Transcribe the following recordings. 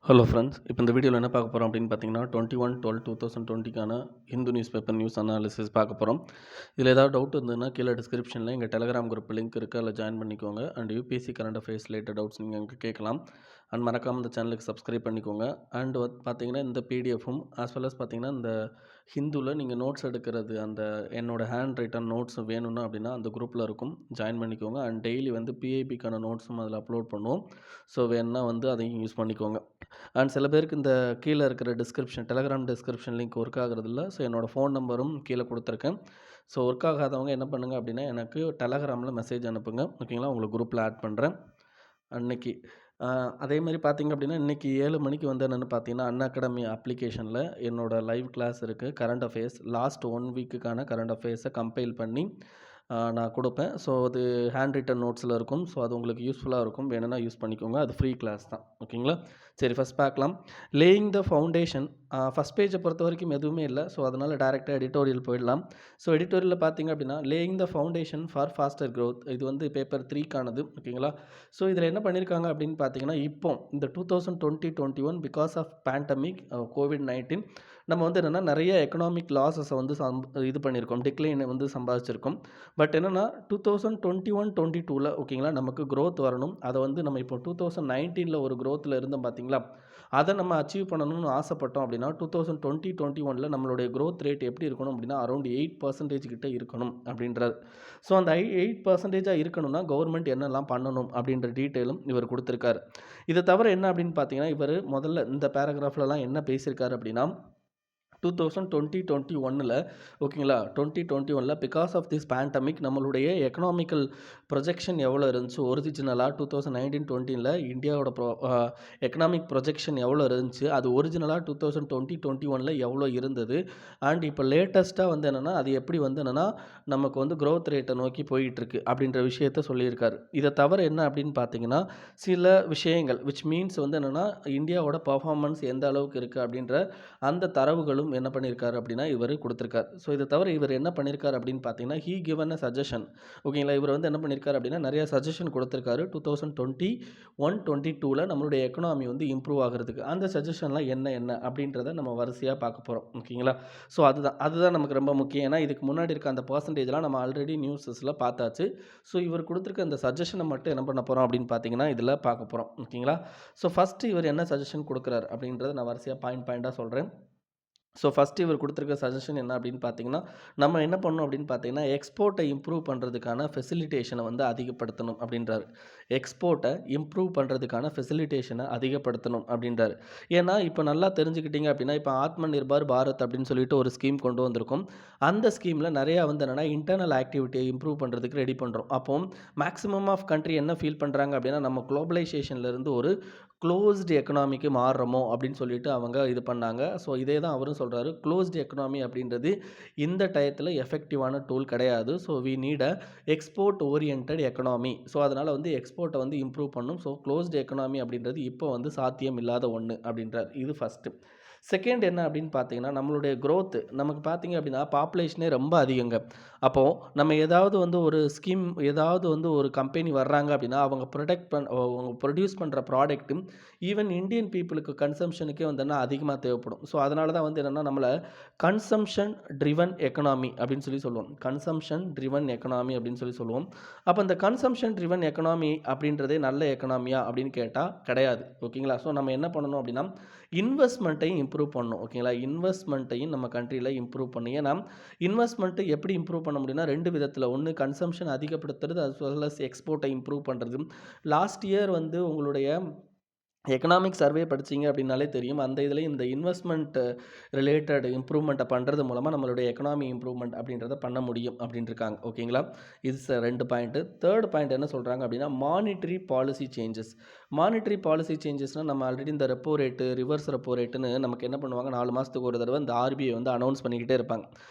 Hello friends. இப்போ இந்த வீடியோவில் என்ன பார்க்க போகிறோம் அப்படின்னு பார்த்தீங்கன்னா 21/12/2020க்கான Hindu newspaper news analysis பார்க்க போகிறோம். இதில் ஏதாவது டவுட் இருந்ததுன்னா கீழே டிஸ்கிரிப்ஷனில் எங்கள் டெலகிராம் குரூப் லிங்க் இருக்குது, அதில் ஜாயின் பண்ணிக்கோங்க. And UPSC current affairs related doubts நீங்கள் அங்கே கேட்கலாம். அண்ட் மறக்காமல் இந்த சேனலுக்கு சப்ஸ்கிரைப் பண்ணிக்கோங்க. அண்ட் பார்த்தீங்கன்னா இந்த பிடிஎஃப்பும் ஆஸ் வெல் அஸ் பார்த்தீங்கன்னா இந்த ஹிந்துவில் நீங்கள் நோட்ஸ் எடுக்கிறது அந்த என்னோடய ஹேண்ட் ரைட்டன் நோட்ஸ் வேணும்னா அப்படின்னா அந்த குரூப்பில் இருக்கும், ஜாயின் பண்ணிக்கோங்க. அண்ட் டெய்லி வந்து பிஐபிக்கான நோட்ஸும் அதில் அப்லோட் பண்ணுவோம். ஸோ வேணுன்னா வந்து அதையும் யூஸ் பண்ணிக்கோங்க. அண்ட் சில பேருக்கு இந்த கீழே இருக்கிற டெலகிராம் டிஸ்கிரிப்ஷன் லிங்க் ஒர்க் ஆகுறதில்ல. ஸோ என்னோடய ஃபோன் நம்பரும் கீழே கொடுத்துருக்கேன். ஸோ ஒர்க் ஆகாதவங்க என்ன பண்ணுங்கள் அப்படின்னா எனக்கு டெலகிராமில் மெசேஜ் அனுப்புங்க, ஓகேங்களா? உங்களை குரூப்பில் ஆட் பண்ணுறேன். அன்னைக்கு அதே மாதிரி பார்த்தீங்க அப்படின்னா இன்றைக்கி 7 மணிக்கு வந்து என்னென்னு பார்த்தீங்கன்னா அன்அகாடமி அப்ளிகேஷனில் என்னோடய லைவ் கிளாஸ் இருக்குது. கரண்ட் அஃபேர்ஸ் லாஸ்ட் 1 வீக்குக்கான கரண்ட் அஃபேர்ஸை கம்பைல் பண்ணி நான் கொடுப்பேன். ஸோ அது ஹேண்ட் ரிட்டன் நோட்ஸில் இருக்கும். ஸோ அது உங்களுக்கு யூஸ்ஃபுல்லாக இருக்கும், வேணும்னா யூஸ் பண்ணிக்கோங்க. அது ஃப்ரீ கிளாஸ் தான், ஓகேங்களா? சரி, ஃபஸ்ட் பார்க்கலாம். Laying the foundation. ஃபஸ்ட் பேஜை பொறுத்த வரைக்கும் எதுவுமே இல்லை. ஸோ அதனால் டேரெக்டாக எடிட்டோரியல் போயிடலாம். ஸோ எடிட்டோரியலில் பார்த்தீங்க அப்படின்னா laying the foundation for faster growth, இது வந்து பேப்பர் 3க்கானது, ஓகேங்களா? ஸோ இதில் என்ன பண்ணியிருக்காங்க அப்படின்னு பார்த்தீங்கன்னா இப்போ இந்த 2020-21 பிகாஸ் ஆஃப் பேண்டமிக் COVID-19 நம்ம வந்து என்னென்னா நிறைய எக்கனாமிக் லாஸஸை வந்து இது பண்ணியிருக்கோம், டிக்ளைனை வந்து சம்பாதிச்சிருக்கோம். பட் என்னென்னா 2021-22ல் ஓகேங்களா நமக்கு க்ரோத் வரணும். அதை வந்து நம்ம இப்போ 2019ல் ஒரு க்ரோத்தில் இருந்தோம் பார்த்தீங்களா, அதை நம்ம அச்சீவ் பண்ணணும்னு ஆசைப்பட்டோம் அப்படின்னா 2020-21ல் நம்மளுடைய க்ரோத் ரேட் எப்படி இருக்கணும் அப்படின்னா அரௌண்ட் 8% கிட்ட இருக்கணும் அப்படின்றார். ஸோ அந்த 8% இருக்கணும்னா கவர்மெண்ட் என்னெல்லாம் பண்ணணும் அப்படின்ற டீட்டெயிலும் இவர் கொடுத்துருக்காரு. இதை தவிர என்ன அப்படின்னு பார்த்தீங்கன்னா இவர் முதல்ல இந்த பேராகிராஃப்லலாம் என்ன பேசியிருக்காரு அப்படின்னா 2020-21ல் ஓகேங்களா 2021ல் பிகாஸ் ஆஃப் திஸ் பேண்டமிக் நம்மளுடைய எக்கனாமிக்கல் ப்ரொஜெக்ஷன் எவ்வளோ இருந்துச்சு ஒரிஜினலாக 2019-20ல் இந்தியாவோட எக்கனாமிக் ப்ரொஜெக்ஷன் எவ்வளோ இருந்துச்சு, அது ஒரிஜினலாக 2020-21ல் எவ்வளோ இருந்தது. அண்ட் இப்போ லேட்டஸ்ட்டாக வந்து என்னென்னா அது எப்படி வந்து என்னென்னா நமக்கு வந்து க்ரோத் ரேட்டை நோக்கி போயிட்டுருக்கு அப்படின்ற விஷயத்த சொல்லியிருக்காரு. இதை தவிர என்ன அப்படின்னு பார்த்தீங்கன்னா சில விஷயங்கள் விச் மீன்ஸ் வந்து என்னென்னா இந்தியாவோட பர்ஃபார்மன்ஸ் எந்த அளவுக்கு இருக்குது அப்படின்ற அந்த தரவுகளும் என்ன பண்ணியிருக்காரு அப்படின்னா இவர் கொடுத்துருக்காரு. ஸோ இதை தவிர இவர் என்ன பண்ணியிருக்காரு அப்படின்னு பார்த்தீங்கன்னா ஹீ கிவன் அ சஜஷன், ஓகேங்களா? இவர் வந்து என்ன பண்ணியிருக்காரு அப்படின்னா நிறைய சஜஷன் கொடுத்துருக்காரு 2021-22ல் நம்மளுடைய எக்கனாமி வந்து இம்ப்ரூவ் ஆகிறதுக்கு. அந்த சஜஷன்லாம் என்ன அப்படின்றத நம்ம வரிசையாக பார்க்க போகிறோம், ஓகேங்களா? ஸோ அதுதான் நமக்கு ரொம்ப முக்கியம். ஏன்னா இதுக்கு முன்னாடி இருக்க அந்த பர்சன்டேஜ்லாம் நம்ம ஆல்ரெடி நியூஸஸில் பார்த்தாச்சு. ஸோ இவர் கொடுத்துருக்க அந்த சஜஷனை மட்டும் என்ன பண்ண போகிறோம் அப்படின்னு பார்த்தீங்கன்னா இதில் பார்க்க போகிறோம், ஓகேங்களா? ஸோ ஃபஸ்ட்டு இவர் என்ன சஜஷன் கொடுக்குறாரு அப்படின்றத நான் வரிசையாக பாயிண்டாக சொல்கிறேன். ஸோ ஃபஸ்ட்டு இவர் கொடுத்துருக்க சஜஷன் என்ன அப்படின்னு பார்த்தீங்கன்னா நம்ம என்ன பண்ணணும் அப்படின்னு பார்த்தீங்கன்னா எக்ஸ்போர்ட்டை இம்ப்ரூவ் பண்ணுறதுக்கான ஃபெசிலிட்டேஷனை வந்து அதிகப்படுத்தணும் அப்படின்றாரு. எக்ஸ்போர்ட்டை இம்ப்ரூவ் பண்ணுறதுக்கான ஃபெசிலிட்டேஷனை அதிகப்படுத்தணும் அப்படின்றாரு. ஏன்னா இப்போ நல்லா தெரிஞ்சுக்கிட்டீங்க அப்படின்னா இப்போ ஆத்ம நிர்பார் பாரத் அப்படின்னு சொல்லிட்டு ஒரு ஸ்கீம் கொண்டு வந்திருக்கோம். அந்த ஸ்கீமில் நிறையா வந்து என்னென்னா இன்டர்னல் ஆக்டிவிட்டியை இம்ப்ரூவ் பண்ணுறதுக்கு ரெடி பண்ணுறோம். அப்போ மேக்ஸிமம் ஆஃப் கண்ட்ரி என்ன ஃபீல் பண்ணுறாங்க அப்படின்னா நம்ம குளோபலைசேஷன்லேருந்து ஒரு க்ளோஸ்டு எக்கனாமிக்கு மாறுறோமோ அப்படின்னு சொல்லிட்டு அவங்க இது பண்ணாங்க. ஸோ இதே தான் அவரும் சொல்கிறாரு. க்ளோஸ்டு எக்கனாமி அப்படின்றது இந்த டயத்தில் எஃபெக்டிவான டூல் கிடையாது. So we need a export oriented economy. So அதனால் வந்து எக்ஸ்போர்ட்டை வந்து இம்ப்ரூவ் பண்ணும். ஸோ க்ளோஸ்டு எக்கனாமி அப்படின்றது இப்போ வந்து சாத்தியம் இல்லாத ஒன்று அப்படின்றார். இது ஃபஸ்ட்டு. செகண்ட் என்ன அப்படின்னு பார்த்தீங்கன்னா நம்மளுடைய க்ரோத்து நமக்கு பார்த்தீங்க அப்படின்னா பாப்புலேஷனே ரொம்ப அதிகங்க. அப்போது நம்ம ஏதாவது வந்து ஒரு ஸ்கீம் ஏதாவது வந்து ஒரு கம்பெனி வர்றாங்க அப்படின்னா அவங்க அவங்க ப்ரொடியூஸ் பண்ணுற ப்ராடக்ட்டு ஈவன் இந்தியன் பீப்புளுக்கு கன்சம்ஷனுக்கே வந்து அதிகமாக தேவைப்படும். ஸோ அதனால தான் வந்து என்னென்னா நம்மளை கன்சம்ஷன் ட்ரிவன் எக்கனாமி அப்படின்னு சொல்லுவோம். கன்சம்ஷன் ட்ரிவன் எக்கனாமி அப்படின்னு சொல்லுவோம். அப்போ இந்த கன்சம்ஷன் ட்ரிவன் எக்கனாமி அப்படின்றதே நல்ல எக்கனாமியா அப்படின்னு கேட்டால் கிடையாது, ஓகேங்களா? ஸோ நம்ம என்ன பண்ணணும் அப்படின்னா இன்வெஸ்ட்மெண்ட்டையும் இம்ப்ரூவ் பண்ணணும், ஓகேங்களா? இன்வெஸ்ட்மெண்ட்டையும் நம்ம கண்ட்ரியில் இம்ப்ரூவ் பண்ணணும். ஏன்னா இன்வெஸ்ட்மெண்ட்டு எப்படி இம்ப்ரூவ் பண்ண முடியும்னா 2 விதத்தில். ஒன்று கன்சம்ஷன் அதிகப்படுத்துறது, as well as எக்ஸ்போர்ட்டை இம்ப்ரூவ் பண்ணுறது. லாஸ்ட் இயர் வந்து உங்களுடைய எக்கனாமிக் சர்வே படிச்சிங்க அப்படின்னாலே தெரியும். அந்த இதில் இந்த இன்வெஸ்ட்மெண்ட் ரிலேட்டட் இம்ப்ரூவ்மெண்ட்டை பண்ணுறது மூலமாக நம்மளுடைய எக்கனாமி இம்ப்ரூவ்மெண்ட் அப்படின்றத பண்ண முடியும் அப்படின்ட்டுருக்காங்க, ஓகேங்களா? இது 2 பாயிண்ட்டு. தேர்ட் பாயிண்ட் என்ன சொல்கிறாங்க அப்படின்னா monetary policy changes. Monetary policy சேஞ்சஸ்னால் நம்ம ஆல்ரெடி இந்த ரெப்போ ரேட்டு ரிவர்ஸ் ரெப்போ ரேட்டுன்னு நமக்கு என்ன பண்ணுவாங்க 4 மாதத்துக்கு ஒரு தடவை இந்த ஆர்பிஐ வந்து அனௌன்ஸ் பண்ணிக்கிட்டே இருப்பாங்க.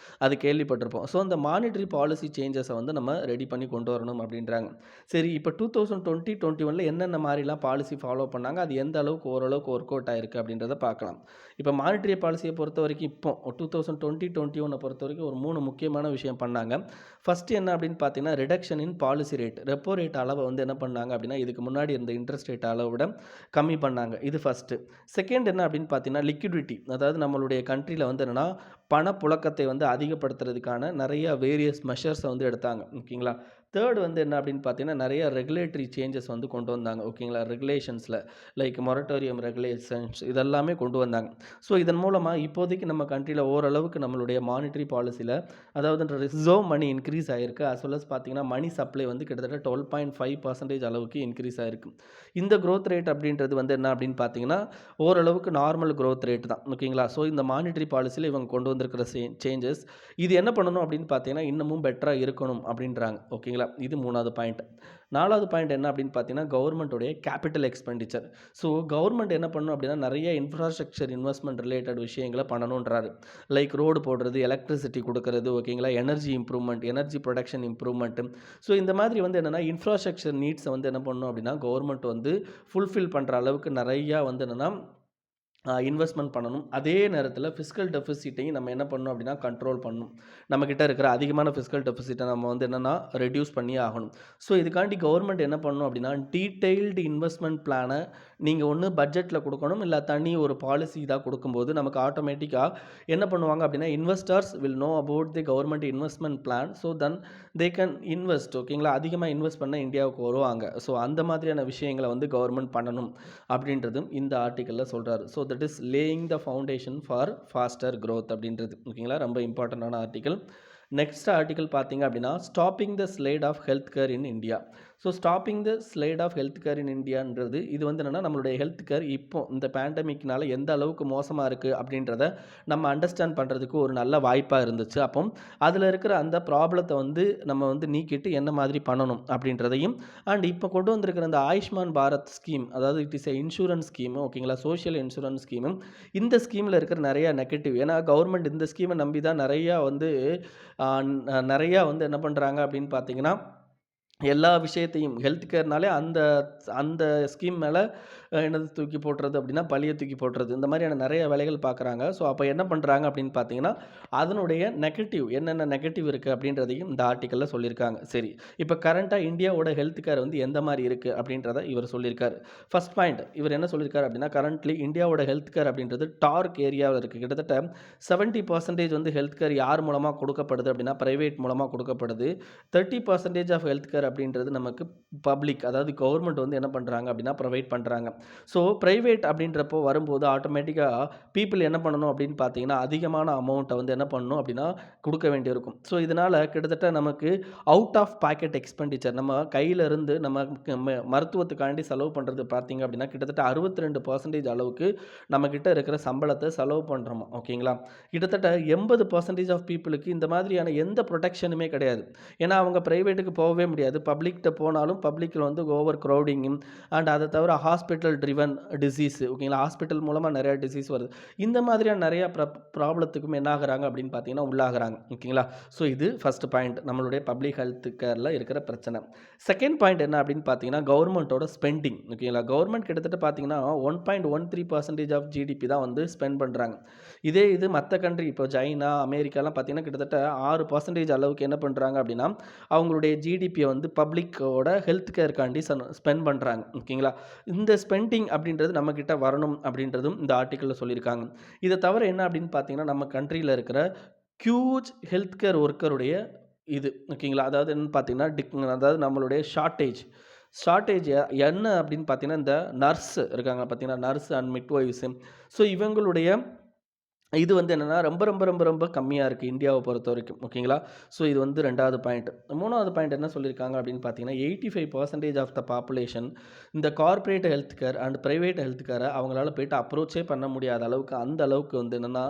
அது கேள்விப்பட்டிருப்போம். ஸோ அந்த மானிட்டரி பாலிசி சேஞ்சஸை வந்து நம்ம ரெடி பண்ணி கொண்டு வரணும் அப்படின்றாங்க. சரி, இப்போ 2020-21ல் என்னென்ன மாதிரிலாம் பாலிசி ஃபாலோ பண்ணாங்க, அது எந்த அளவுக்கு ஓரளவுக்கு ஒர்க் அவுட் ஆயிருக்கு அப்படின்றத பார்க்கலாம். இப்போ மானிட்டரி பாலிசியை பொறுத்த வரைக்கும் இப்போ 2020-21 பொறுத்த வரைக்கும் ஒரு 3 முக்கியமான விஷயம் பண்ணாங்க. ஃபஸ்ட்டு என்ன அப்படின்னு பார்த்தீங்கன்னா ரிடக்ஷன் இன் பாலிசி ரேட். ரெப்போ ரேட் அளவை வந்து என்ன பண்ணாங்க அப்படின்னா இதுக்கு முன்னாடி இருந்த இன்ட்ரெஸ்ட் ரேட் அளவை விட கம்மி பண்ணாங்க. இது ஃபர்ஸ்ட்டு. செகண்ட் என்ன அப்படின்னு பார்த்தீங்கன்னா, லிக்விடிட்டி. அதாவது நம்மளுடைய கண்ட்ரியில வந்து என்னன்னா, பணப்புழக்கத்தை வந்து அதிகப்படுத்துறதுக்கான நிறைய வேரியஸ் மெஷர்ஸை வந்து எடுத்தாங்க. ஓகேங்களா. தேர்ட் வந்து என்ன அப்படின்னு பார்த்தீங்கன்னா, நிறைய ரெகுலேட்டரி சேஞ்சஸ் வந்து கொண்டு வந்தாங்க. ஓகேங்களா. ரெகுலேஷன்ஸில் லைக் மொரட்டோரியம் ரெகுலேஷன்ஸ் இதெல்லாமே கொண்டு வந்தாங்க. ஸோ இதன் மூலமாக இப்போதைக்கு நம்ம கண்ட்ரியில் ஓரளவுக்கு நம்மளுடைய மானிட்டரி பாலிசியில் அதாவது ரிசர்வ் மணி இன்க்ரீஸ் ஆகிருக்கு. அஸ் வெல் அஸ் பார்த்தீங்கன்னா மணி சப்ளை வந்து கிட்டத்தட்ட 12.5% அளவுக்கு இன்க்ரீஸ் ஆகிருக்கு. இந்த growth ரேட் அப்படின்றது வந்து என்ன அப்படின்னு பார்த்தீங்கன்னா, ஓரளவுக்கு நார்மல் growth ரேட் தான். ஓகேங்களா. ஸோ இந்த மானிட்டரி பாலிசியில் இவங்க கொண்டு வந்திருக்கிற சேஞ்சஸ் இது என்ன பண்ணணும் அப்படின்னு பார்த்தீங்கன்னா, இன்னமும் பெட்டராக இருக்கணும் அப்படின்றாங்க. ஓகேங்களா. இது 3வது பாயிண்ட். 4வது பாயிண்ட் என்ன அப்படின்னு பார்த்தீங்கன்னா, கவர்மெண்ட்டோடைய கேபிட்டல் எக்ஸ்பெண்டிச்சர். ஸோ கவர்மெண்ட் என்ன பண்ணணும் அப்படின்னா, நிறைய இன்ஃப்ராஸ்ட்ரக்சர் இன்வெஸ்ட்மெண்ட் ரிலேட்டட் விஷயங்களை பண்ணணுன்றாரு. லைக் ரோடு போடுறது, எலக்ட்ரிசிட்டி கொடுக்கறது, ஓகேங்களா, energy improvement, energy production improvement. So இந்த மாதிரி வந்து என்னென்னா இன்ஃப்ராஸ்ட்ரக்சர் நீட்ஸை வந்து என்ன பண்ணணும் அப்படின்னா, கவர்மெண்ட் வந்து ஃபுல்ஃபில் பண்ணுற அளவுக்கு நிறையா வந்து என்னென்னா இன்வெஸ்ட்மெண்ட் பண்ணணும். அதே நேரத்தில் ஃபிஸ்கல் டெஃபிசிட்டையும் நம்ம என்ன பண்ணணும் அப்படின்னா கண்ட்ரோல் பண்ணணும். நம்மக்கிட்ட இருக்கிற அதிகமான ஃபிஸ்கல் டெஃபிசிட்டை நம்ம வந்து என்னென்னா ரெடியூஸ் பண்ணியே ஆகணும். ஸோ இதுக்காண்டி கவர்மெண்ட் என்ன பண்ணணும் அப்படின்னா, டீட்டெயில்டு இன்வெஸ்ட்மெண்ட் பிளானை நீங்கள் ஒன்று பட்ஜெட்டில் கொடுக்கணும், இல்லை தனி ஒரு பாலிசி இதாக கொடுக்கும்போது நமக்கு ஆட்டோமேட்டிக்காக என்ன பண்ணுவாங்க அப்படின்னா, investors will know about the government investment plan. So then they can invest. ஓகேங்களா. அதிகமாக இன்வெஸ்ட் பண்ண இந்தியாவுக்கு வருவாங்க. ஸோ அந்த மாதிரியான விஷயங்களை வந்து கவர்மெண்ட் பண்ணணும் அப்படின்றதும் இந்த ஆர்டிக்கலில் சொல்கிறாரு. So that is laying the foundation for faster growth அப்படின்றது. ஓகேங்களா. ரொம்ப இம்பார்ட்டண்டான ஆர்டிக்கல். நெக்ஸ்ட் ஆர்டிக்கல் பார்த்தீங்க அப்படின்னா, stopping the slide of health care in India. So stopping the slide of health care in இந்தியான்றது இது வந்து என்னென்னா, நம்மளுடைய ஹெல்த் கேர் இப்போ இந்த பேண்டமிக்னால எந்த அளவுக்கு மோசமாக இருக்குது அப்படின்றத நம்ம அண்டர்ஸ்டாண்ட் பண்ணுறதுக்கு ஒரு நல்ல வாய்ப்பாக இருந்துச்சு. அப்போ அதில் இருக்கிற அந்த ப்ராப்ளத்தை வந்து நம்ம வந்து நீக்கிட்டு என்ன மாதிரி பண்ணணும் அப்படின்றதையும் அண்ட் இப்போ கொண்டு வந்திருக்கிற அந்த ஆயுஷ்மான் பாரத் ஸ்கீம், அதாவது it is a insurance scheme. ஓகேங்களா. சோஷியல் இன்சூரன்ஸ் ஸ்கீமும் இந்த ஸ்கீமில் இருக்கிற நிறையா நெகட்டிவ், ஏன்னா கவர்மெண்ட் இந்த ஸ்கீமை நம்பி தான் நிறையா வந்து நிறையா வந்து என்ன பண்ணுறாங்க அப்படின்னு பார்த்தீங்கன்னா, எல்லா விஷயத்தையும் ஹெல்த் கேர்னாலே அந்த அந்த ஸ்கீம் மேலே என்னது தூக்கி போட்டுறது அப்படின்னா பழியை தூக்கி போட்டுறது, இந்த மாதிரியான நிறைய வேலைகள் பார்க்குறாங்க. ஸோ அப்போ என்ன பண்ணுறாங்க அப்படின்னு பார்த்தீங்கன்னா, அதனுடைய நெகட்டிவ் என்னென்ன நெகட்டிவ் இருக்குது அப்படின்றதையும் இந்த ஆர்டிக்கலில் சொல்லியிருக்காங்க. சரி, இப்போ கரண்ட்டாக இந்தியாவோட ஹெல்த் கேர் வந்து எந்த மாதிரி இருக்குது அப்படின்றத இவர் சொல்லியிருக்காரு. ஃபர்ஸ்ட் பாயிண்ட் இவர் என்ன சொல்லியிருக்காரு அப்படின்னா, கரண்ட்லி இந்தியாவோட ஹெல்த் கேர் அப்படின்றது டார்க் ஏரியாவில் இருக்குது. கிட்டத்தட்ட 70% வந்து ஹெல்த் கேர் யார் மூலமாக கொடுக்கப்படுது அப்படின்னா ப்ரைவேட் மூலமாக கொடுக்கப்படுது. 30% ஆஃப் ஹெல்த் கேர் அப்படின்றது நமக்கு பப்ளிக், அதாவது கவர்மெண்ட் வந்து என்ன பண்ணுறாங்க அப்படின்னா ப்ரொவைட் பண்ணுறாங்க. ஸோ ப்ரைவேட் அப்படின்றப்போ வரும்போது ஆட்டோமேட்டிக்காக பீப்புள் என்ன பண்ணணும் அப்படின்னு பார்த்தீங்கன்னா, அதிகமான அமௌண்ட்டை வந்து என்ன பண்ணணும் அப்படின்னா கொடுக்க வேண்டியிருக்கும். ஸோ இதனால் கிட்டத்தட்ட நமக்கு அவுட் ஆஃப் பாக்கெட் எக்ஸ்பெண்டிச்சர், நம்ம கையிலிருந்து நம்ம மருத்துவத்துக்காண்டி செலவு பண்ணுறது பார்த்தீங்க அப்படின்னா கிட்டத்தட்ட 62% அளவுக்கு நம்மக்கிட்ட இருக்கிற சம்பளத்தை செலவு பண்ணுறோமா. ஓகேங்களா. கிட்டத்தட்ட 80% ஆஃப் பீப்புளுக்கு இந்த மாதிரியான எந்த ப்ரொடெக்ஷனுமே கிடையாது. ஏன்னா அவங்க ப்ரைவேட்டுக்கு போகவே முடியாது. பப்ளிக்கிட்ட போனாலும் பப்ளிக்கில் வந்து ஓவர் க்ரௌடிங்கும் அண்ட் அதை தவிர ஹாஸ்பிட்டல் ட்ரிவன் டிசீஸ். ஓகேங்களா. ஹாஸ்பிட்டல் மூலமாக நிறையா டிசீஸ் வருது. இந்த மாதிரியான நிறையா ப்ராப்ளத்துக்கும் என்ன ஆகுறாங்க அப்படின்னு பார்த்தீங்கன்னா உள்ளாகிறாங்க. ஓகேங்களா. ஸோ இது ஃபர்ஸ்ட் பாயிண்ட், நம்மளுடைய பப்ளிக் ஹெல்த் கேரில் இருக்கிற பிரச்சனை. செகண்ட் பாயிண்ட் என்ன அப்படின்னு பார்த்தீங்கன்னா, கவர்மெண்ட்டோட ஸ்பெண்டிங். ஓகேங்களா. கவர்மெண்ட் கிட்டத்தட்ட பார்த்தீங்கன்னா 1.13% ஆஃப் ஜிடிபி தான் வந்து ஸ்பெண்ட் பண்ணுறாங்க. இதே இது மற்ற கண்ட்ரி இப்போ சைனா, அமெரிக்காலாம் பார்த்தீங்கன்னா கிட்டத்தட்ட 6% அளவுக்கு என்ன பண்ணுறாங்க அப்படின்னா அவங்களுடைய ஜிடிபியை வந்து பப்ளிக்கோட ஹெல்த் கேருக்காண்டி ஸ்பெண்ட் பண்ணுறாங்க. ஓகேங்களா. இந்த ஸ்பெண்டிங் அப்படின்றது நம்மக்கிட்ட வரணும் அப்படின்றதும் இந்த ஆர்டிக்கலில் சொல்லியிருக்காங்க. இதை தவிர என்ன அப்படின்னு பார்த்தீங்கன்னா, நம்ம கண்ட்ரியில் இருக்கிற ஹியூஜ் ஹெல்த் கேர் ஒர்க்கருடைய இது. ஓகேங்களா. அதாவது என்னன்னு பார்த்தீங்கன்னா அதாவது நம்மளுடைய ஷார்ட்டேஜ் என்ன அப்படின்னு பார்த்தீங்கன்னா, இந்த நர்ஸ் இருக்காங்க பார்த்தீங்கன்னா, நர்ஸ் அண்ட் மிட்வைஃப்ஸு. ஸோ இவங்களுடைய இது வந்து என்னென்னா ரொம்ப ரொம்ப ரொம்ப ரொம்ப கம்மியாக இருக்குது இந்தியாவை பொறுத்த வரைக்கும். ஓகேங்களா. ஸோ இது வந்து 2வது பாயிண்ட். 3வது பாயிண்ட் என்ன சொல்லியிருக்காங்க அப்படின்னு பார்த்தீங்கன்னா, 85% ஆஃப் த பாப்புலேஷன் இந்த corporate health care and private health கேரை அவங்களால போய்ட்டு அப்ரோச்சே பண்ண முடியாத அளவுக்கு அந்த அளவுக்கு வந்து என்னென்னா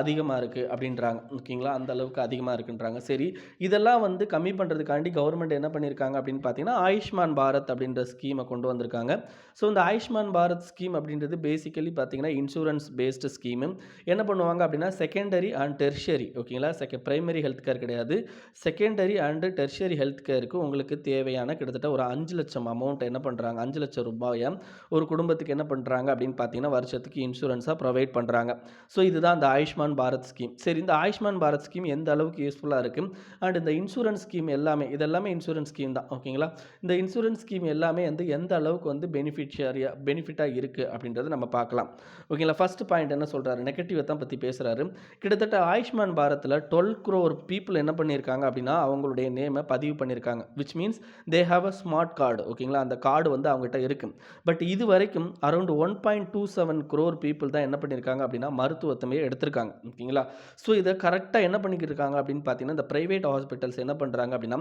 அதிகமாக இருக்குது அப்படின்றாங்க. ஓகேங்களா. அந்த அளவுக்கு அதிகமாக இருக்குன்றாங்க. சரி, இதெல்லாம் வந்து கம்மி பண்ணுறதுக்காண்டி கவர்மெண்ட் என்ன பண்ணியிருக்காங்க அப்படின்னு பார்த்தீங்கன்னா, ஆயுஷ்மான் பாரத் அப்படின்ற ஸ்கீமை கொண்டு வந்திருக்காங்க. ஸோ இந்த ஆயுஷ்மான் பாரத் ஸ்கீம் அப்படின்றது பேசிக்கலி பார்த்தீங்கன்னா இன்சூரன்ஸ் பேஸ்டு ஸ்கீமு. என்ன பண்ணுவாங்க பண்ணுவாங்க அப்படின்னா செகண்டரி அண்ட் டெர்ஷியரி ஓகேங்களா. பிரைமரி ஹெல்த் கேர் கிடையாது. செகண்டரி அண்ட் டெர்ஷியரி ஹெல்த் கேருக்கு உங்களுக்கு தேவையான கிட்டத்தட்ட ஒரு 5,00,000 அமௌண்ட் என்ன பண்ணுறாங்க, 5,00,000 ரூபாயை ஒரு குடும்பத்துக்கு என்ன பண்ணுறாங்க அப்படின்னு பார்த்தீங்கன்னா வருஷத்துக்கு இன்சூரன்ஸாக ப்ரொவைட் பண்ணுறாங்க. ஸோ இதுதான் அந்த ஆயுஷ்மான் பாரத் ஸ்கீம். சரி, இந்த ஆயுஷ்மான் பாரத் ஸ்கீம் எந்த அளவுக்கு யூஸ்ஃபுல்லாக இருக்குது அண்ட் இந்த இன்சூரன்ஸ் ஸ்கீம் எல்லாமே இதெல்லாமே இன்சூரன்ஸ் ஸ்கீம் தான் ஓகேங்களா. இந்த இன்சூரன்ஸ் ஸ்கீம் எல்லாமே வந்து எந்த அளவுக்கு வந்து பெனிஃபிட்டாக இருக்குது அப்படின்றத நம்ம பார்க்கலாம் ஓகேங்களா. ஃபர்ஸ்ட் பாயிண்ட் என்ன சொல்கிறாரு, நெகட்டிவை தான் பற்றி பேசுகிறாரு. கிட்டத்தட்ட ஆயுஷ்மான் பாரத்தில் 12 crore பீப்புள் என்ன பண்ணியிருக்காங்க அப்படின்னா அவங்களுடைய நேமை பதிவு பண்ணியிருக்காங்க. Which means they have a smart card ஓகேங்களா. அந்த கார்டு வந்து அவங்ககிட்ட இருக்குது. பட் இது வரைக்கும் அரௌண்ட் 1.27 crore பீப்புள் தான் என்ன பண்ணியிருக்காங்க அப்படின்னா மருத்துவத்தையே எடுத்திருக்காங்க ஓகேங்களா. ஸோ இதை கரெக்டாக என்ன பண்ணிக்கிட்டு இருக்காங்க அப்படின்னு பார்த்தீங்கன்னா இந்த ப்ரைவேட் ஹாஸ்பிட்டல்ஸ் என்ன பண்ணுறாங்க அப்படின்னா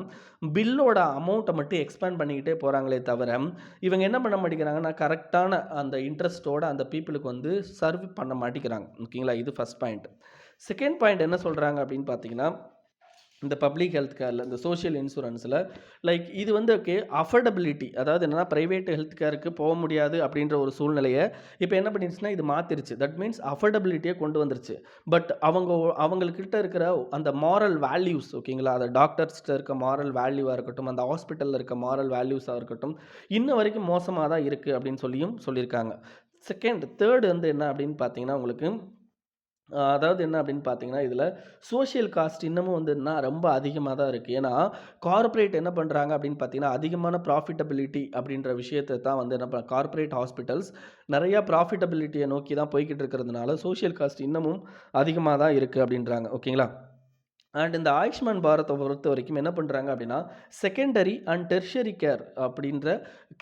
பில்லோட அமௌண்ட்டை மட்டும் எக்ஸ்பேண்ட் பண்ணிக்கிட்டே போகிறாங்களே தவிர இவங்க என்ன பண்ண மாட்டேங்கிறாங்கன்னா கரெக்டான அந்த இன்ட்ரெஸ்ட்டோட அந்த பீப்புளுக்கு வந்து சர்வ் பண்ண மாட்டேங்கிறாங்க ஓகேங்களா. இது ஃபர்ஸ்ட் பாயிண்ட். செகண்ட் பாயிண்ட் என்ன சொல்கிறாங்க அப்படின்னு பார்த்தீங்கன்னா இந்த பப்ளிக் ஹெல்த் கேரில் இந்த சோஷியல் இன்சூரன்ஸில் லைக் இது வந்து ஓகே அஃபோர்டபிலிட்டி, அதாவது என்னென்னா ப்ரைவேட் ஹெல்த் கேருக்கு போக முடியாது அப்படின்ற ஒரு சூழ்நிலையை இப்போ என்ன பண்ணிடுச்சுன்னா இது மாற்றிருச்சு. தட் மீன்ஸ் அஃபோர்டபிலிட்டியை கொண்டு வந்துருச்சு. பட் அவங்கக்கிட்ட இருக்கிற அந்த மாரல் வேல்யூஸ் ஓகேங்களா, அந்த டாக்டர்ஸ்கிட்ட இருக்க மாரல் வேல்யூவாக இருக்கட்டும், அந்த ஹாஸ்பிட்டலில் இருக்க மாரல் வேல்யூஸாக இருக்கட்டும், இன்ன வரைக்கும் மோசமாக தான் இருக்குது அப்படின்னு சொல்லியிருக்காங்க. தேர்டு வந்து என்ன அப்படின்னு பார்த்தீங்கன்னா உங்களுக்கு அதாவது என்ன அப்படின்னு பார்த்தீங்கன்னா இதில் சோஷியல் காஸ்ட் இன்னமும் வந்துன்னா ரொம்ப அதிகமாக தான் இருக்குது. ஏன்னா கார்ப்பரேட் என்ன பண்ணுறாங்க அப்படின்னு பார்த்தீங்கன்னா அதிகமான ப்ராஃபிட்டபிலிட்டி அப்படின்ற விஷயத்தை தான் வந்து என்ன கார்ப்பரேட் ஹாஸ்பிட்டல்ஸ் நிறையா ப்ராஃபிட்டபிலிட்டியை நோக்கி தான் போய்கிட்டு இருக்கிறதுனால சோஷியல் காஸ்ட் இன்னமும் அதிகமாக தான் இருக்குது அப்படின்றாங்க ஓகேங்களா. அண்ட் இந்த ஆயுஷ்மான் பாரத்தை பொறுத்த வரைக்கும் என்ன பண்ணுறாங்க அப்படின்னா செகண்டரி அண்ட் டெர்ஷரி கேர் அப்படின்ற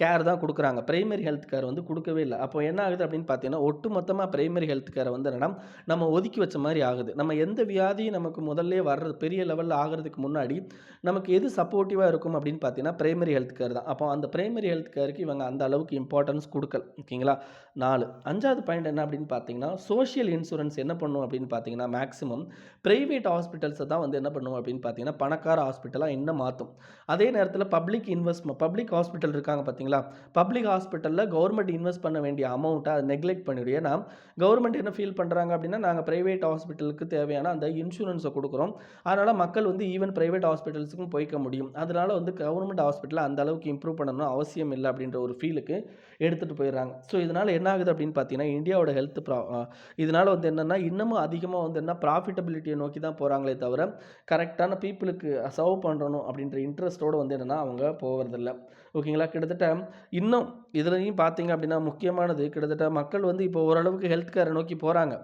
கேர் தான் கொடுக்குறாங்க. பிரைமரி ஹெல்த் கேர் வந்து கொடுக்கவே இல்லை. அப்போ என்ன ஆகுது அப்படின்னு பார்த்தீங்கன்னா ஒட்டு மொத்தமாக பிரைமரி ஹெல்த் கேரை வந்து என்னன்னா நம்ம ஒதுக்கி வச்ச மாதிரி ஆகுது. நம்ம எந்த வியாதியும் நமக்கு முதல்ல வர்றது பெரிய லெவலில் ஆகிறதுக்கு முன்னாடி நமக்கு எது சப்போர்ட்டிவாக இருக்கும் அப்படின்னு பார்த்தீங்கன்னா பிரைமரி ஹெல்த் கேர் தான். அப்போ அந்த பிரைமரி ஹெல்த் கேருக்கு இவங்க அந்த அளவுக்கு இம்பார்ட்டன்ஸ் கொடுக்கல ஓகேங்களா. 4 5வது பாயிண்ட் என்ன அப்படின்னு பார்த்தீங்கன்னா சோஷியல் இன்சூரன்ஸ் என்ன பண்ணும் அப்படின்னு பார்த்தீங்கன்னா மேக்ஸிமம் பிரைவேட் ஹாஸ்பிட்டல்ஸை தான் வந்து என்ன பண்ணுவோம் அப்படின்னு பார்த்தீங்கன்னா பணக்கார ஹாஸ்பிட்டலாக இன்னும் மாற்றும். அதே நேரத்தில் பப்ளிக் ஹாஸ்பிட்டல் இருக்காங்க பார்த்தீங்களா, பப்ளிக் ஹாஸ்பிட்டலில் கவர்மெண்ட் இன்வெஸ்ட் பண்ண வேண்டிய அமௌண்ட்டை அதை நெக்லெக்ட் பண்ணிவிடும். ஏன்னா கவர்மெண்ட் என்ன ஃபீல் பண்ணுறாங்க அப்படின்னா நாங்கள் ப்ரைவேட் ஹாஸ்பிட்டலுக்கு தேவையான அந்த இன்சூரன்ஸை கொடுக்குறோம், அதனால் மக்கள் வந்து ஈவன் ப்ரைவேட் ஹாஸ்பிட்டல்ஸுக்கும் போய்க்க முடியும், அதனால் வந்து கவர்மெண்ட் ஹாஸ்பிட்டலில் அந்த அளவுக்கு இம்ப்ரூவ் பண்ணணும் அவசியம் இல்லை அப்படின்ற ஒரு ஃபீலுக்கு எடுத்துகிட்டு போயிடுறாங்க. ஸோ இதனால் என்ன ஆகுது அப்படின்னு பார்த்தீங்கன்னா இந்தியாவோட இதனால் வந்து என்னென்னா இன்னமும் அதிகமாக வந்து என்ன ப்ராஃபிட்டபிலிட்டியை நோக்கி தான் போகிறாங்களே தவிர கரெக்டான பீப்புளுக்கு சர்வ் பண்ணணும் அப்படின்ற இன்ட்ரெஸ்ட்டோடு வந்து என்னென்னா அவங்க போகிறதில்ல ஓகேங்களா. கிட்டத்தட்ட இன்னும் இதுலையும் பார்த்தீங்க அப்படின்னா முக்கியமானது கிட்டத்தட்ட மக்கள் வந்து இப்போ ஓரளவுக்கு ஹெல்த் கேரை நோக்கி போகிறாங்க.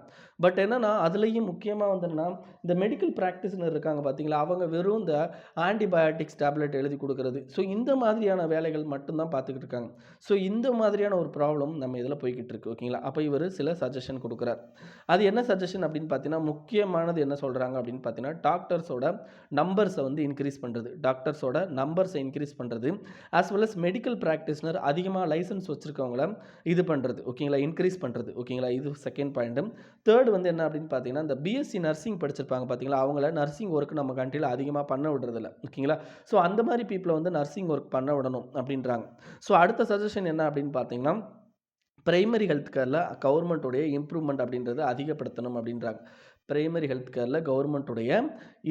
பட் என்னென்னா அதுலேயும் முக்கியமாக வந்து என்னென்னா இந்த மெடிக்கல் ப்ராக்டிஸ்னர் இருக்காங்க பார்த்தீங்களா, அவங்க வெறும் இந்த ஆன்டிபயோட்டிக்ஸ் டேப்லெட் எழுதி கொடுக்குறது, ஸோ இந்த மாதிரியான வேலைகள் மட்டும்தான் பார்த்துக்கிட்டு இருக்காங்க. ஸோ இந்த மாதிரியான ஒரு ப்ராப்ளம் நம்ம இதில் போய்கிட்டு இருக்கு ஓகேங்களா. அப்போ இவர் சில சஜஷன் கொடுக்குறார். அது என்ன சஜஷன் அப்படின்னு பார்த்தீங்கன்னா முக்கியமானது என்ன சொல்கிறாங்க அப்படின்னு பார்த்தீங்கன்னா டாக்டர்ஸோட நம்பர்ஸை வந்து இன்க்ரீஸ் பண்ணுறது as well as medical practitioner அதிகமாக லைசன்ஸ் வச்சுருக்கவங்கள இது பண்ணுறது ஓகேங்களா, இன்க்ரீஸ் பண்ணுறது ஓகேங்களா. இது செகண்ட் பாயிண்ட்டு. தேர்ட் வந்து என்ன அப்படின்னு பார்த்தீங்கன்னா இந்த பிஎஸ்சி நர்சிங் படிச்சிருப்பாங்க பார்த்தீங்களா, அவங்கள நர்சிங் ஒர்க் நம்ம கண்ட்ரியில் அதிகமாக பண்ண விடுறதில்ல ஓகேங்களா. ஸோ அந்த மாதிரி பீப்புளை வந்து நர்சிங் ஒர்க் பண்ண விடணும் அப்படின்றாங்க. ஸோ அடுத்த சஜஷன் என்ன அப்படின்னு பார்த்தீங்கன்னா பிரைமரி ஹெல்த் கேரில் கவர்மெண்ட்டுடைய இம்ப்ரூவ்மெண்ட் அப்படின்றத அதிகப்படுத்தணும் அப்படின்றாங்க. பிரைமரி ஹெல்த் கேரில் கவர்மெண்ட்டுடைய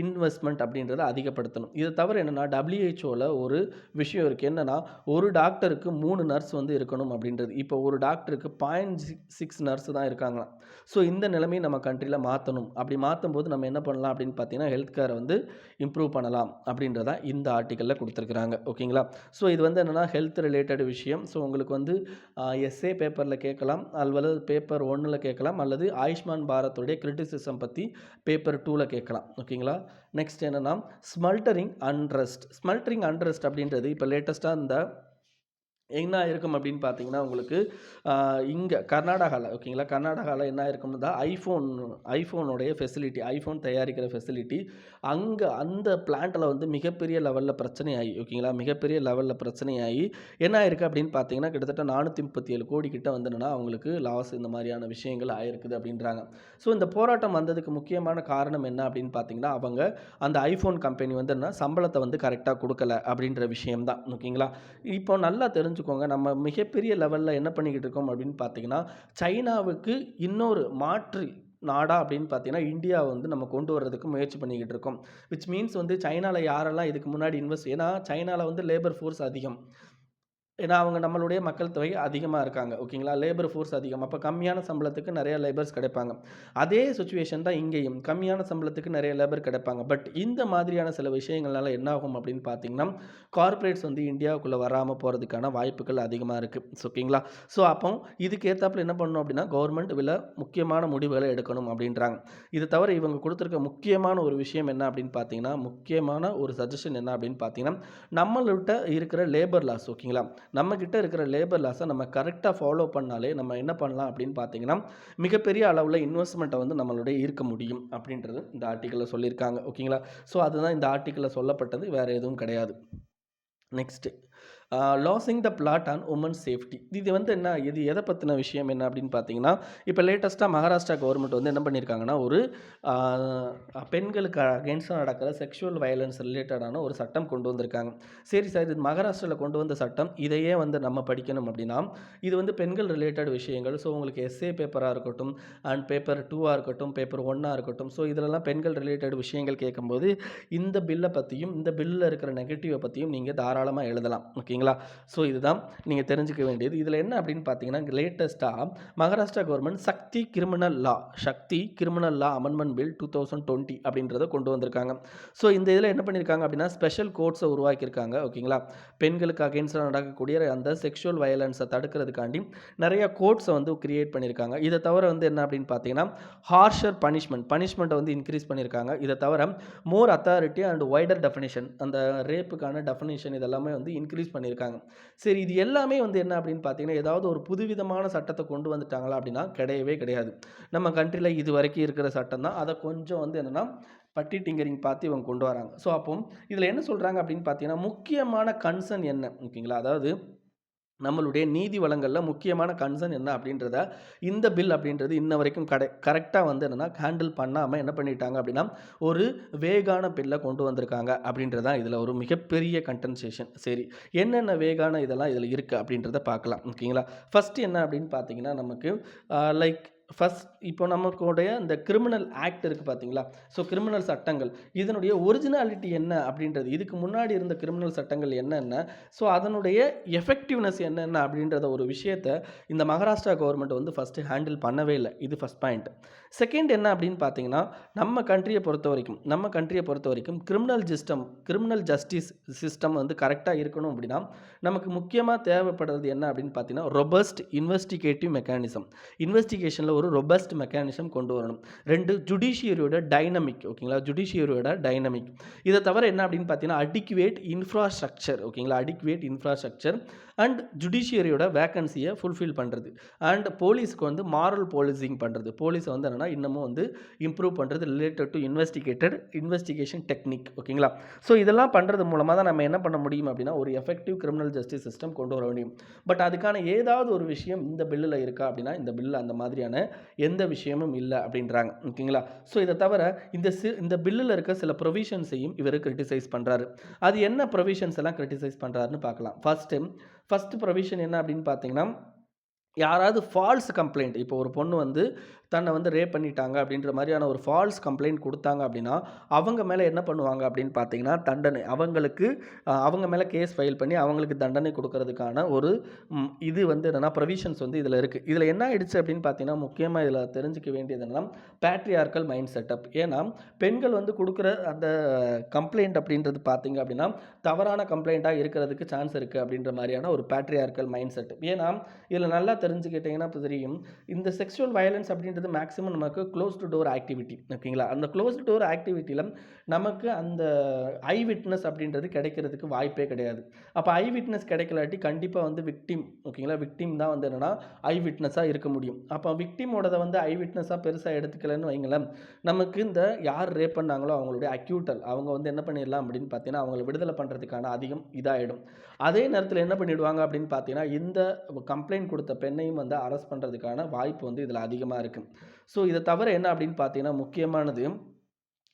இன்வெஸ்ட்மெண்ட் அப்படின்றத அதிகப்படுத்தணும். இதை தவிர என்னென்னா டபிள்யூஹெச்ஓவில் ஒரு விஷயம் இருக்குது, என்னென்னா ஒரு டாக்டருக்கு 3 நர்ஸ் வந்து இருக்கணும் அப்படின்றது. இப்போ ஒரு டாக்டருக்கு 0.6 நர்ஸ் தான் இருக்காங்களாம். ஸோ இந்த நிலைமையை நம்ம கண்ட்ரியில் மாற்றணும். அப்படி மாற்றும் போது நம்ம என்ன பண்ணலாம் அப்படின்னு பார்த்தீங்கன்னா ஹெல்த் கேரை வந்து இம்ப்ரூவ் பண்ணலாம் அப்படின்றத இந்த ஆர்டிக்கலில் கொடுத்துருக்குறாங்க ஓகேங்களா. ஸோ இது வந்து என்னென்னா ஹெல்த் ரிலேட்டட் விஷயம். ஸோ உங்களுக்கு வந்து எஸ்ஏ பேப்பரில் கேட்கலாம், அல்லது பேப்பர் 1ல் கேட்கலாம், அல்லது ஆயுஷ்மான் பாரத்துடைய கிரிட்டிசிசம் பற்றி பேப்பர் 2ல் கேட்கலாம் ஓகேங்களா. நெக்ஸ்ட் என்னென்னா ஸ்மல்டரிங் அண்ட்ரஸ்ட் அப்படின்றது இப்போ லேட்டஸ்ட்டாக இந்த என்ன இருக்கும் அப்படின்னு பார்த்தீங்கன்னா உங்களுக்கு இங்கே கர்நாடகாவில் ஓகேங்களா, கர்நாடகாவில் என்ன இருக்கும்னு தான் ஐஃபோனுடைய ஃபெசிலிட்டி, ஐஃபோன் தயாரிக்கிற ஃபெசிலிட்டி அங்கே அந்த பிளான்ட்டில் வந்து மிகப்பெரிய லெவலில் பிரச்சனையாகி ஓகேங்களா, மிகப்பெரிய லெவலில் பிரச்சனையாகி என்ன ஆயிருக்கு அப்படின்னு பார்த்தீங்கன்னா கிட்டத்தட்ட 437 கோடி கிட்ட வந்து என்னென்னா அவங்களுக்கு லாஸ் இந்த மாதிரியான விஷயங்கள் ஆயிருக்குது அப்படின்றாங்க. ஸோ இந்த போராட்டம் வந்ததுக்கு முக்கியமான காரணம் என்ன அப்படின்னு பார்த்தீங்கன்னா அவங்க அந்த ஐஃபோன் கம்பெனி வந்து என்ன சம்பளத்தை வந்து கரெக்டாக கொடுக்கல அப்படின்ற விஷயம்தான் ஓகேங்களா. இப்போ நல்லா தெரிஞ்சுக்கோங்க, நம்ம மிகப்பெரிய லெவலில் என்ன பண்ணிக்கிட்டு இருக்கோம் அப்படின்னு பார்த்தீங்கன்னா சைனாவுக்கு இன்னொரு மாற்று நாடா அப்படின்னு பார்த்தீங்கன்னா, இந்தியாவ வந்து நம்ம கொண்டு வரதுக்கு முயற்சி பண்ணிக்கிட்டு இருக்கோம். விச் மீன்ஸ் வந்து சைனால யாரெல்லாம் இதுக்கு முன்னாடி ஏன்னா சைனால வந்து லேபர் ஃபோர்ஸ் அதிகம். ஏன்னா, அவங்க நம்மளுடைய மக்கள் தொகை அதிகமா இருக்காங்க. ஓகேங்களா? லேபர் ஃபோர்ஸ் அதிகம். அப்ப கம்மியான சம்பளத்துக்கு நெறைய லேபர்ஸ் கிடைப்பாங்க. அதே சிச்சுவேஷன் தான் இங்கேயும். கம்மியான சம்பளத்துக்கு நெறைய லேபர் கிடைப்பாங்க. பட் இந்த மாதிரியான சில விஷயங்கள்னால என்ன ஆகும் அப்படின்னு பார்த்தீங்கன்னா, கார்ப்பரேட்ஸ் வந்து இந்தியாவுக்குள்ள வராம போறதுக்கான வாய்ப்புகள் அதிகமா இருக்கு. ஓகேங்களா? ஸோ, அப்போ இதுக்கு ஏத்தாப்புல என்ன பண்ணணும் அப்படின்னா, கவர்மெண்ட் முக்கியமான முடிவுகள எடுக்கணும் அப்படின்றாங்க. இது தவிர இவங்க குடுத்திருக்க முக்கியமான ஒரு விஷயம் என்ன அப்படின்னு பார்த்தீங்கன்னா, முக்கியமான ஒரு சஜஷன் என்ன அப்படின்னு பார்த்தீங்கன்னா, நம்மள்ட்ட இருக்கிற லேபர் லாஸ் ஓகேங்களா? நம்மகிட்ட இருக்கிற லேபர் லாஸை நம்ம கரெக்டாக ஃபாலோ பண்ணாலே நம்ம என்ன பண்ணலாம் அப்படின்னு பார்த்தீங்கன்னா மிகப்பெரிய அளவில் இன்வெஸ்ட்மெண்ட்டை வந்து நம்மளுடைய ஈர்க்க முடியும் அப்படின்றது இந்த ஆர்டிக்கலில் சொல்லியிருக்காங்க ஓகேங்களா. ஸோ அதுதான் இந்த ஆர்டிக்கலில் சொல்லப்பட்டது, வேறு எதுவும் கிடையாது. Next losing the plot on women's safety. இது வந்து என்ன, இது எதை பற்றின விஷயம் என்ன அப்படின்னு பார்த்தீங்கன்னா, இப்போ லேட்டஸ்ட்டாக மகாராஷ்டிரா கவர்மெண்ட் வந்து என்ன பண்ணியிருக்காங்கன்னா, ஒரு பெண்களுக்கு அகென்ஸ்டாக நடக்கிற செக்ஷுவல் வயலன்ஸ் ரிலேட்டடான ஒரு சட்டம் கொண்டு வந்திருக்காங்க. சரி சார், இது மகாராஷ்டிராவில் கொண்டு வந்த சட்டம், இதையே வந்து நம்ம படிக்கணும் அப்படின்னா, இது வந்து பெண்கள் ரிலேட்டட் விஷயங்கள். ஸோ உங்களுக்கு எஸ்ஏ பேப்பராக இருக்கட்டும், அண்ட் பேப்பர் 2ஆக இருக்கட்டும், பேப்பர் 1ஆக இருக்கட்டும், ஸோ இதிலெல்லாம் பெண்கள் ரிலேட்டட் விஷயங்கள் கேட்கும்போது இந்த பில்லை பற்றியும் இந்த பில்லில் இருக்கிற நெகட்டிவை பற்றியும் நீங்கள் தாராளமாக எழுதலாம் ஓகேங்களா. ஸோ இதுதான் நீங்கள் தெரிஞ்சுக்க வேண்டியது. இதில் என்ன அப்படின்னு பார்த்தீங்கன்னா, லேட்டஸ்ட்டாக மகாராஷ்டிரா கவர்மெண்ட் சக்தி கிரிமினல் லா அமெண்ட்மெண்ட் பில் 2020 அப்படின்றத கொண்டு வந்திருக்காங்க. ஸோ இந்த இதில் என்ன பண்ணியிருக்காங்க அப்படின்னா, ஸ்பெஷல் கோர்ட்ஸை உருவாக்கியிருக்காங்க ஓகேங்களா. பெண்களுக்கு அகெயின்ஸ்டாக நடக்கக்கூடிய அந்த செக்ஷுவல் வயலன்ஸை தடுக்கிறதுக்காண்டி நிறைய கோர்ட்ஸை வந்து கிரியேட் பண்ணியிருக்காங்க. இதை தவிர வந்து என்ன அப்படின்னு பார்த்தீங்கன்னா, ஹார்ஷர் பனிஷ்மெண்ட்டை வந்து இன்க்ரீஸ் பண்ணியிருக்காங்க. இதை தவிர மோர் அத்தாரிட்டி அண்ட் வைடர் டெஃபினிஷன், அந்த ரேப்புக்கான டெஃபினிஷன் இதெல்லாமே வந்து இன்க்ரீஸ் பண்ணியிருக்காங்க. சரி, இது எல்லாமே வந்து என்ன அப்படின்னு பார்த்தீங்கன்னா, ஏதாவது ஒரு புதுவிதமான சட்டத்தை கொண்டு வந்துட்டாங்களா அப்படின்னா கிடையவே கிடையாது. நம்ம கண்ட்ரியில் இது வரைக்கும் இருக்கிற சட்டம் தான். அதை கொஞ்சம் வந்து என்னென்னா பட்டி டிங்கரிங் பார்த்து இவங்க கொண்டு வராங்க. ஸோ அப்போ இதில் என்ன சொல்கிறாங்க அப்படின்னு பார்த்தீங்கன்னா, முக்கியமான கன்சர்ன் என்ன ஓகேங்களா, அதாவது நம்மளுடைய நீதி வளங்களில் முக்கியமான கன்சர்ன் என்ன அப்படின்றத இந்த பில் அப்படின்றது இன்ன வரைக்கும் கரெக்டாக வந்து என்னென்னா ஹேண்டில் பண்ணாமல் என்ன பண்ணிட்டாங்க அப்படின்னா, ஒரு வேகான பில்லை கொண்டு வந்திருக்காங்க அப்படின்றதான் இதில் ஒரு மிகப்பெரிய கண்டென்சேஷன். சரி, என்னென்ன வேகான இதெல்லாம் இதில் இருக்குது அப்படின்றத பார்க்கலாம் ஓகேங்களா. ஃபஸ்ட்டு என்ன அப்படின்னு பார்த்தீங்கன்னா, நமக்கு லைக் ஃபஸ்ட் இப்போ நமக்குடைய இந்த கிரிமினல் ஆக்ட் இருக்குது பார்த்தீங்களா. ஸோ கிரிமினல் சட்டங்கள் இதனுடைய ஒரிஜினாலிட்டி என்ன அப்படின்றது, இதுக்கு முன்னாடி இருந்த கிரிமினல் சட்டங்கள் என்னென்ன, ஸோ அதனுடைய எஃபெக்டிவ்னஸ் என்னென்ன அப்படின்றத ஒரு விஷயத்தை இந்த மகாராஷ்டிரா கவர்மெண்ட் வந்து ஃபஸ்ட்டு ஹேண்டில் பண்ணவே இல்லை. இது ஃபஸ்ட் பாயிண்ட். செகண்ட் என்ன அப்படின்னு பார்த்தீங்கன்னா, நம்ம கண்ட்ரியை பொறுத்த வரைக்கும் கிரிமினல் ஜஸ்டிஸ் சிஸ்டம் வந்து கரெக்டாக இருக்கணும் அப்படின்னா, நமக்கு முக்கியமாக தேவைப்படுறது என்ன அப்படின்னு பார்த்தீங்கன்னா, ரொபஸ்ட் இன்வெஸ்டிகேட்டிவ் மெக்கானிசம். இன்வெஸ்டிகேஷனில் ஒரு ரொபஸ்ட் மெக்கானிசம் கொண்டு வரணும். 2 ஜுடிஷியரியோட டைனமிக் ஓகேங்களா, இதை தவிர என்ன அப்படின்னு பார்த்தீங்கன்னா, அடிக்குவேட் இன்ஃப்ராஸ்ட்ரக்சர் அண்ட் ஜுடிஷியரியோட வேக்கன்சியை ஃபுல்ஃபில் பண்ணுறது. அண்ட் போலீஸ்க்கு வந்து மாரல் போலீசிங் பண்ணுறது. போலீஸை வந்து என்னென்னா இன்னமும் வந்து இம்ப்ரூவ் பண்ணுறது ரிலேட்டட் டு இன்வெஸ்டிகேஷன் டெக்னிக் ஓகேங்களா. ஸோ இதெல்லாம் பண்ணுறது மூலமாக தான் நம்ம என்ன பண்ண முடியும் அப்படின்னா, ஒரு எஃபெக்டிவ் கிரிமினல் ஜஸ்டிஸ் சிஸ்டம் கொண்டு வர முடியும். பட் அதுக்கான ஏதாவது ஒரு விஷயம் இந்த பில்லில் இருக்கா அப்படின்னா, இந்த பில்லில் அந்த மாதிரியான எந்த விஷயமும் இல்லை அப்படின்றாங்க ஓகேங்களா. ஸோ இதை தவிர இந்த பில்லில் இருக்க சில ப்ரொவிஷன்ஸையும் இவர் கிரிட்டிசைஸ் பண்ணுறாரு. அது என்ன ப்ரொவிஷன்ஸ் எல்லாம் கிரிட்டிசைஸ் பண்ணுறாருன்னு பார்க்கலாம். ஃபர்ஸ்ட் ப்ரொவிஷன் என்ன அப்படின்னு பார்த்தீங்கன்னா, யாராவது ஃபால்ஸ் கம்ப்ளைண்ட், இப்போ ஒரு பொண்ணு வந்து தன்னை வந்து ரேப் பண்ணிட்டாங்க அப்படின்ற மாதிரியான ஒரு ஃபால்ஸ் கம்ப்ளைண்ட் கொடுத்தாங்க அப்படின்னா, அவங்க மேலே என்ன பண்ணுவாங்க அப்படின்னு பார்த்தீங்கன்னா, தண்டனை அவங்க மேலே கேஸ் ஃபைல் பண்ணி அவங்களுக்கு தண்டனை கொடுக்கறதுக்கான ஒரு இது வந்து என்னென்னா ப்ரொவிஷன்ஸ் வந்து இதில் இருக்குது. இதில் என்ன ஆயிடுச்சு அப்படின்னு பார்த்தீங்கன்னா, முக்கியமாக இதில் தெரிஞ்சுக்க வேண்டியது என்னன்னா, பேட்ரியார்க்கல் மைண்ட் செட்டப். ஏன்னா பெண்கள் வந்து கொடுக்குற அந்த கம்ப்ளைண்ட் அப்படின்றது பார்த்தீங்க அப்படின்னா, தவறான கம்ப்ளைண்ட்டாக இருக்கிறதுக்கு சான்ஸ் இருக்குது அப்படின்ற மாதிரியான ஒரு பேட்ரியார்க்கல் மைண்ட் செட். ஏன்னா இதில் நல்லா தெரிஞ்சுக்கிட்டிங்கன்னா இப்போ தெரியும், இந்த செக்ஷுவல் வயலன்ஸ் அப்படின்றது மேக்ஸிமம் நமக்கு க்ளோஸ்டு டோர் ஆக்டிவிட்டி ஓகேங்களா. அந்த க்ளோஸ்டு டோர் ஆக்டிவிட்டியில் நமக்கு அந்த ஐ விட்னஸ் அப்படின்றது கிடைக்கிறதுக்கு வாய்ப்பே கிடையாது. அப்போ ஐ விட்னஸ் கிடைக்கலாட்டி கண்டிப்பாக வந்து விக்டிம் ஓகேங்களா, விக்டிம் தான் வந்து என்னென்னா ஐ விட்னஸாக இருக்க முடியும். அப்போ விக்டிமோடதை வந்து ஐ விட்னஸாக பெருசாக எடுத்துக்கலன்னு வைங்களேன், நமக்கு இந்த யார் ரேப் பண்ணாங்களோ அவங்களுடைய அக்யூட்டல் அவங்க வந்து என்ன பண்ணிடலாம் அப்படின்னு பார்த்தீங்கன்னா, அவங்களை விடுதலை பண்ணுறதுக்கான அதிகம் இதாகிடும். அதே நேரத்தில் என்ன பண்ணிவிடுவாங்க அப்படின்னு பார்த்தீங்கன்னா, இந்த கம்ப்ளைண்ட் கொடுத்த பெண்ணையும் வந்து அரெஸ்ட் பண்ணுறதுக்கான வாய்ப்பு வந்து இதில் அதிகமாக இருக்குது. ஸோ இதை தவிர என்ன அப்படின்னு பார்த்தீங்கன்னா, முக்கியமானது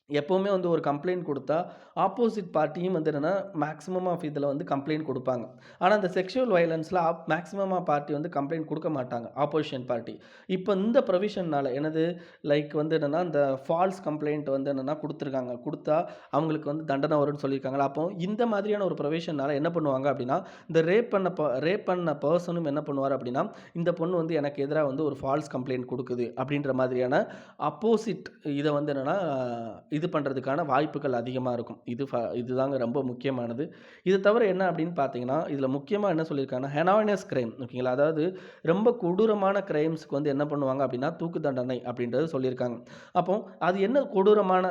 எப்பவுமே வந்து ஒரு கம்ப்ளைண்ட் குடுத்தா, ஆப்போசிட் பார்ட்டியும் வந்து என்னன்னா, மேக்ஸிமம் ஆஃப் இதில வந்து கம்ப்ளைண்ட் குடுப்பாங்க. ஆனா, அந்த செக்ஷுவல் வயலன்ஸ்ல மேக்ஸிமம் ஆஃப் பார்ட்டி வந்து கம்ப்ளைண்ட் குடுக்க மாட்டாங்க. Opposition party. இப்ப இந்த ப்ரொவிஷன்னால என்னது லைக் வந்து என்னன்னா, இந்த ஃபால்ஸ் கம்ப்ளைண்ட் வந்து என்னன்னா குடுத்துருக்காங்க. குடுத்தா அவங்களுக்கு வந்து தண்டனை வரும்னு சொல்லியிருக்காங்கல்ல. அப்போ இந்த மாதிரியான ஒரு ப்ரொவிஷன்னால என்ன பண்ணுவாங்க அப்டின்னா, இந்த ரேப் பண்ண பெர்சனும் என்ன பண்ணுவாரு அப்டின்னா, இந்த பொண்ணு வந்து எனக்கு எதிரா வந்து ஒரு ஃபால்ஸ் கம்ப்ளைண்ட் குடுக்குது அப்டின்ற மாதிரியான அப்போசிட் இத வந்து என்னன்னா இது பண்ணுறதுக்கான வாய்ப்புகள் அதிகமா இருக்கும். இதுதாங்க ரொம்ப முக்கியமானது. இது தவிர என்ன அப்படின்னு பார்த்தீங்கன்னா, இதில முக்கியமா என்ன சொல்லியிருக்காங்கன்னா, ஹெனாய்னஸ் கிரைம் ஓகேங்களா? அதாவது ரொம்ப கொடூரமான கிரைம்ஸ்க்கு வந்து என்ன பண்ணுவாங்க அப்படின்னா, தூக்கு தண்டனை அப்படின்றது சொல்லியிருக்காங்க. அப்போ அது என்ன கொடூரமான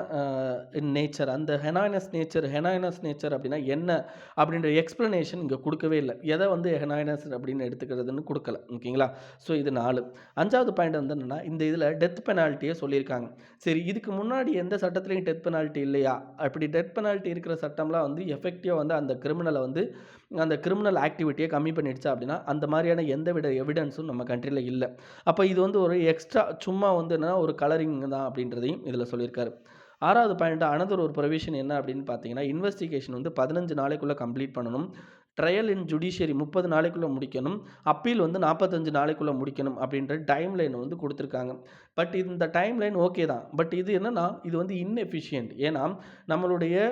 நேச்சர் அந்த ஹெனாய்னஸ் நேச்சர் அப்படின்னா என்ன? அப்படின்ற எக்ஸ்ப்ளனேஷன் இங்க குடுக்கவே இல்ல. எத வந்து ஹெனாய்னஸ் அப்படின்னு எடுத்துக்கிறதுன்னு குடுக்கல. ஓகேங்களா? ஸோ இது 4. 5வது பாயிண்ட் வந்து என்னன்னா, இந்த இதில டெத் பெனால்ட்டிய சொல்லியிருக்காங்க. சரி இதுக்கு முன்னாடி எந்த சட்டத்திலயும் டெத் பெனால்ட்டி இல்லையா? அப்படி டெத் பெனால்ட்டி இருக்கிற சட்டம்லாம் வந்து எஃபெக்டிவா வந்து அந்த கிரிமினல வந்து அந்த கிரிமினல் ஆக்டிவிட்டிய கம்மி பண்ணிடுச்சா அப்படின்னா, அந்த மாரியான எந்தவித எவிடன்ஸும் நம்ம கண்ட்ரில இல்ல. அப்ப இது வந்து ஒரு எக்ஸ்ட்ரா சும்மா வந்து என்னன்னா ஒரு கலரிங் தான் அப்படின்றதையும் இதில சொல்லியிருக்காரு. 6வது பாயிண்ட் அனதர் ஒரு புரோவிஷன் என்ன அப்படின்னு பார்த்தீங்கன்னா, இன்வெஸ்டிகேஷன் வந்து 15 நாளைக்குள்ள கம்ப்ளீட் பண்ணணும். ட்ரையல் இன் ஜுடிஷியரி 30 நாளைக்குள்ள முடிக்கணும். அப்பீல் வந்து 45 நாளைக்குள்ள முடிக்கணும் அப்படின்ற டைம்லைன் வந்து குடுத்துருக்காங்க. பட் இந்த டைம்லைன் ஓகே தான். பட் இது என்னன்னா, இது வந்து இன்எஃபிஷியன்ட். ஏன்னா, நம்மளுடைய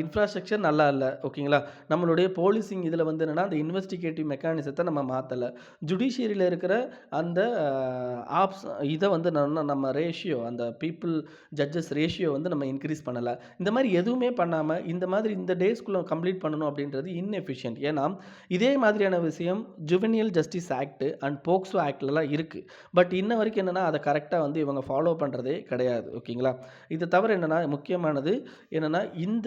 இன்ஃப்ராஸ்ட்ரக்சர் நல்லா இல்ல. ஓகேங்களா? நம்மளுடைய போலீசிங் இதில வந்து என்னன்னா, அந்த இன்வெஸ்டிகேட்டிவ் மெக்கானிசத்த நம்ம மாத்தல. ஜுடிஷியரில இருக்கிற அந்த ஆப்ஸ் இத வந்து நம்ம ரேஷியோ அந்த ஜட்ஜஸ் ரேஷியோ வந்து நம்ம இன்கிரீஸ் பண்ணல. இந்த மாரி எதுவுமே பண்ணாம, இந்த மாதிரி இந்த டேஸ்க்குள்ள கம்ப்ளீட் பண்ணணும் அப்படின்றது இன்எஃபிஷியன்ட். ஏன்னா, இதே மாதிரியான விஷயம் ஜுவெனியல் ஜஸ்டிஸ் ஆக்ட் அண்ட் போக்சோ ஆக்ட்லலாம் இருக்கு. பட் இன்ன வரைக்கும் என்னன்னா, அத கரெக்ட்டா வந்து இவங்க ஃபாலோ பண்றதே கிடையாது. ஓகேங்களா? இது தவிர என்னன்னா, முக்கியமானது என்னன்னா, இந்த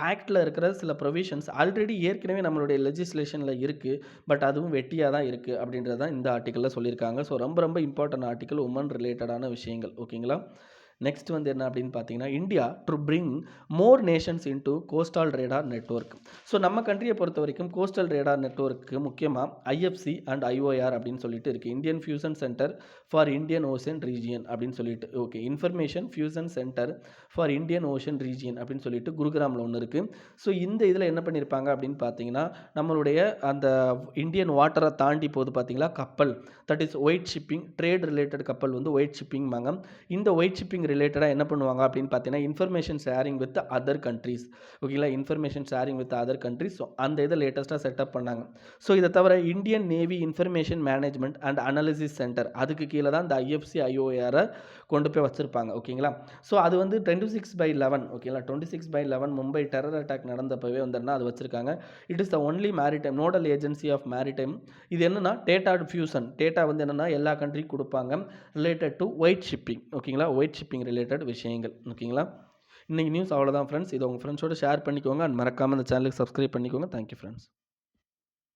ஆக்ட்ல இருக்கிற சில ப்ரொவிஷன்ஸ் ஆல்ரெடி ஏற்கனவே நம்மளுடைய லெஜிஸ்லேஷன்ல இருக்கு. பட் அதுவும் வெட்டியா தான் இருக்கு அப்படின்றது தான் இந்த ஆர்டிக்கிள்ல சொல்லியிருக்காங்க. ஸோ ரொம்ப ரொம்ப இம்பார்ட்டன்ட் ஆர்டிக்கிள் உமன் ரிலேட்டடான விஷயங்கள். ஓகேங்களா? நெக்ஸ்ட் வந்து என்ன அப்படின்னு பார்த்தீங்கன்னா, India to bring more Nations into coastal radar network. So நம்ம கண்ட்ரிய பொறுத்தவரைக்கும் கோஸ்டல் ரேடார் நெட்வொர்க்கு முக்கியமா ஐஎஃப்சி அண்ட் ஐஓஆர் அப்படின்னு சொல்லிட்டு இருக்கு. Indian fusion centre for Indian ocean region அப்படின்னு சொல்லிட்டு okay information fusion centre for Indian ocean region அப்படின்னு சொல்லிட்டு குருகிராமில் ஒன்று இருக்கு. ஸோ இந்த இதில் என்ன பண்ணியிருப்பாங்க அப்படின்னு பார்த்தீங்கன்னா, நம்மளுடைய அந்த இந்தியன் வாட்டரை தாண்டி போகுது பார்த்தீங்களா கப்பல், that is white shipping trade related கப்பல் வந்து ஒயிட் ஷிப்பிங்பாங்க. இந்த ஒயிட் ஷிப்பிங் ரிலேட்டடாக என்ன பண்ணுவாங்க அப்படின்னு பார்த்தீங்கன்னா, information sharing with other countries. ஓகேங்களா? Information sharing with other countries. So அந்த இதை லேட்டஸ்ட்டாக செட்டப் பண்ணாங்க. ஸோ இதை தவிர Indian navy information management and analysis centre அதுக்கு கீழே தான் இந்த ஐஎஃப்சி ஐஓஆரை கொண்டு போய் வச்சிருப்பாங்க. ஓகேங்களா? ஸோ அது வந்து 26/11 ஓகேங்களா? 26/11 மும்பை டெரர் அட்டாக் நடந்தப்பவே வந்துன்னா அது வச்சிருக்காங்க. It is the only maritime nodal agency of maritime. இது என்னன்னா டேட்டா ஃபியூசன். டேட்டா வந்து என்னன்னா எல்லா கண்ட்ரிக்கும் கொடுப்பாங்க ரிலேட்டட் டு ஒயிட் ஷிப்பிங். ஓகேங்களா? ஒயிட் ஷிப்பிங் ரிலேட்டட் விஷயங்கள். ஓகேங்களா? இன்னைக்கு நியூஸ் அவ்வளோதான் ஃப்ரெண்ட்ஸ். இதை உங்கள் ஃப்ரெண்ட்ஸோட ஷேர் பண்ணிக்கோங்க அண்ட் மறக்காமல் இந்த சேனலுக்கு சப்ஸ்கிரைப் பண்ணிக்கோங்க. Thank you friends.